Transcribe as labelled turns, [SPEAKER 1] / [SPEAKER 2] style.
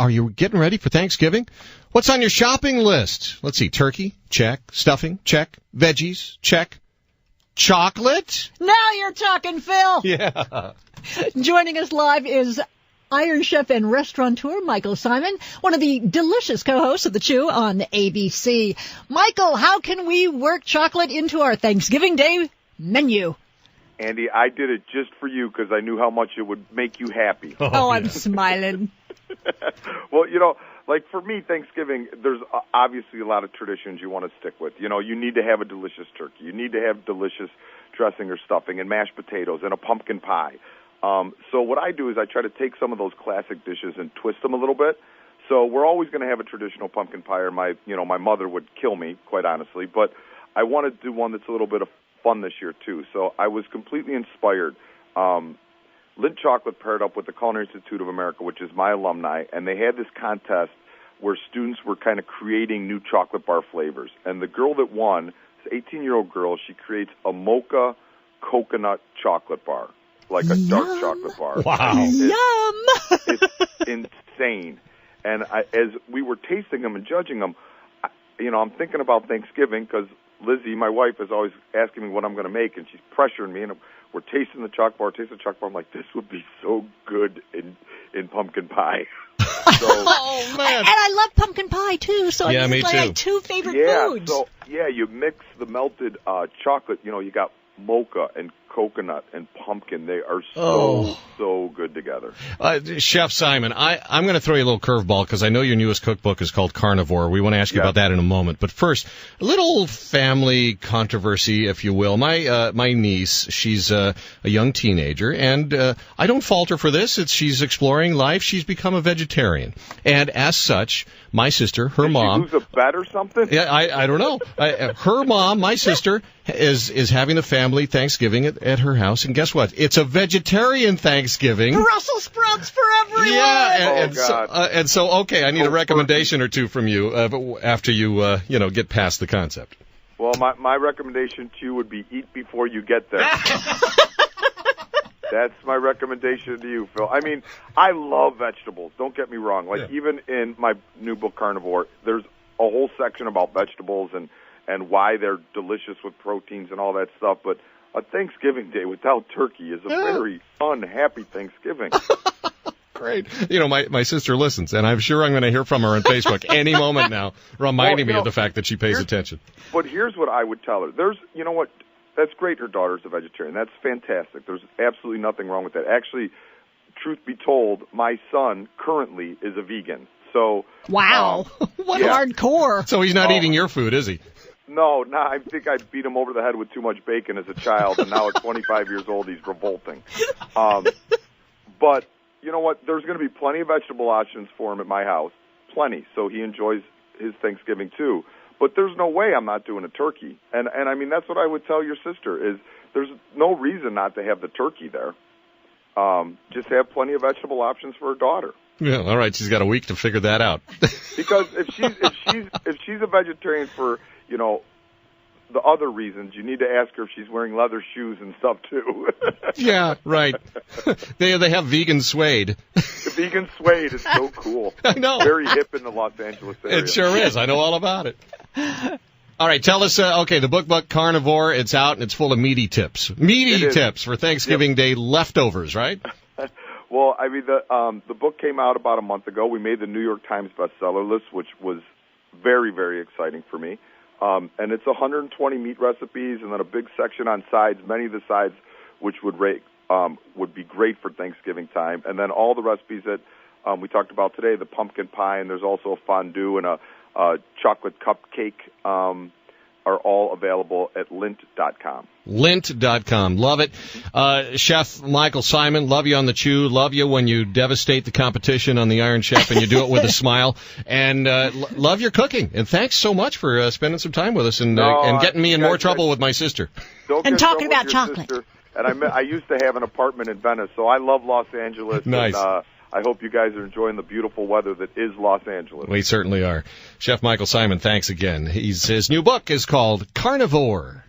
[SPEAKER 1] Are you getting ready for Thanksgiving? What's on your shopping list? Let's see. Turkey, check. Stuffing, check. Veggies, check. Chocolate?
[SPEAKER 2] Now you're talking, Phil.
[SPEAKER 1] Yeah.
[SPEAKER 2] Joining us live is Iron Chef and restaurateur Michael Symon, one of the delicious co-hosts of The Chew on ABC. Michael, how can we work chocolate into our Thanksgiving Day menu?
[SPEAKER 3] Andy, I did it just for you because I knew how much it would make you happy.
[SPEAKER 2] Oh, I'm smiling.
[SPEAKER 3] Well, like for me, Thanksgiving, there's obviously a lot of traditions you want to stick with. You need to have a delicious turkey. You need to have delicious dressing or stuffing and mashed potatoes and a pumpkin pie. So what I do is I try to take some of those classic dishes and twist them a little bit. So we're always going to have a traditional pumpkin pie, or my mother would kill me, quite honestly. But I want to do one that's a little bit of fun this year too. So I was completely inspired. Lindt Chocolate paired up with the Culinary Institute of America, which is my alumni, and they had this contest where students were kind of creating new chocolate bar flavors. And the girl that won, this 18-year-old girl, she creates a mocha coconut chocolate bar. Like a dark chocolate bar.
[SPEAKER 1] Wow.
[SPEAKER 3] It's insane. And as we were tasting them and judging them, I'm thinking about Thanksgiving because Lizzie, my wife, is always asking me what I'm going to make, and she's pressuring me. And we're tasting the chocolate bar. I'm like, this would be so good in pumpkin pie.
[SPEAKER 1] Oh, man.
[SPEAKER 2] And I love pumpkin pie, too. So
[SPEAKER 1] yeah,
[SPEAKER 2] it's
[SPEAKER 1] me
[SPEAKER 2] like
[SPEAKER 1] too.
[SPEAKER 2] Two favorite foods.
[SPEAKER 3] So, you mix the melted chocolate. You got mocha and coconut and pumpkin. They are so good together.
[SPEAKER 1] Chef Symon, I'm going to throw you a little curveball because I know your newest cookbook is called Carnivore. We want to ask you about that in a moment. But first, a little family controversy, if you will. My niece, she's a young teenager, and I don't fault her for this. She's exploring life. She's become a vegetarian. And as such, my sister, her mom...
[SPEAKER 3] Did she lose a bet or something?
[SPEAKER 1] Yeah, I don't know. Her mom, my sister, is having a family Thanksgiving at her house, and guess what? It's a vegetarian Thanksgiving.
[SPEAKER 2] Brussels sprouts for everyone.
[SPEAKER 1] Yeah, and so okay, I need a recommendation or two from you after you get past the concept.
[SPEAKER 3] Well, my recommendation to you would be eat before you get there. That's my recommendation to you, Phil. I mean, I love vegetables. Don't get me wrong. Even in my new book, Carnivore, there's a whole section about vegetables and why they're delicious with proteins and all that stuff. But a Thanksgiving Day without turkey is a very unhappy Thanksgiving.
[SPEAKER 1] Great. My sister listens, and I'm sure I'm going to hear from her on Facebook any moment now, reminding me of the fact that she pays attention.
[SPEAKER 3] But here's what I would tell her. That's great her daughter's a vegetarian. That's fantastic. There's absolutely nothing wrong with that. Actually, truth be told, my son currently is a vegan. So
[SPEAKER 2] wow. What hardcore.
[SPEAKER 1] So he's not eating your food, is he?
[SPEAKER 3] No, I think I beat him over the head with too much bacon as a child, and now at 25 years old, he's revolting. But you know what? There's going to be plenty of vegetable options for him at my house. Plenty. So he enjoys his Thanksgiving, too. But there's no way I'm not doing a turkey. And I mean, that's what I would tell your sister, is there's no reason not to have the turkey there. Just have plenty of vegetable options for her daughter.
[SPEAKER 1] Yeah, all right. She's got a week to figure that out.
[SPEAKER 3] Because if she's a vegetarian for, the other reasons, you need to ask her if she's wearing leather shoes and stuff, too.
[SPEAKER 1] Yeah, right. They have vegan suede.
[SPEAKER 3] The vegan suede is so cool.
[SPEAKER 1] I know.
[SPEAKER 3] Very hip in the Los Angeles area.
[SPEAKER 1] It sure is. I know all about it. All right, tell us, the book Carnivore, it's out, and it's full of meaty tips. Meaty tips for Thanksgiving Day leftovers, right?
[SPEAKER 3] Well, I mean, the book came out about a month ago. We made the New York Times bestseller list, which was very, very exciting for me. And it's 120 meat recipes, and then a big section on sides, many of the sides which would be great for Thanksgiving time. And then all the recipes that we talked about today, the pumpkin pie, and there's also a fondue and a chocolate cupcake, are all available at Lindt.com.
[SPEAKER 1] Lindt.com. Love it. Chef Michael Symon, love you on the Chew. Love you when you devastate the competition on the Iron Chef and you do it with a smile. And love your cooking. And thanks so much for spending some time with us and getting me in more trouble with my sister.
[SPEAKER 2] And talking about chocolate.
[SPEAKER 3] Sister. And I used to have an apartment in Venice, so I love Los Angeles.
[SPEAKER 1] Nice.
[SPEAKER 3] And, I hope you guys are enjoying the beautiful weather that is Los Angeles.
[SPEAKER 1] We certainly are. Chef Michael Symon, thanks again. His new book is called Carnivore.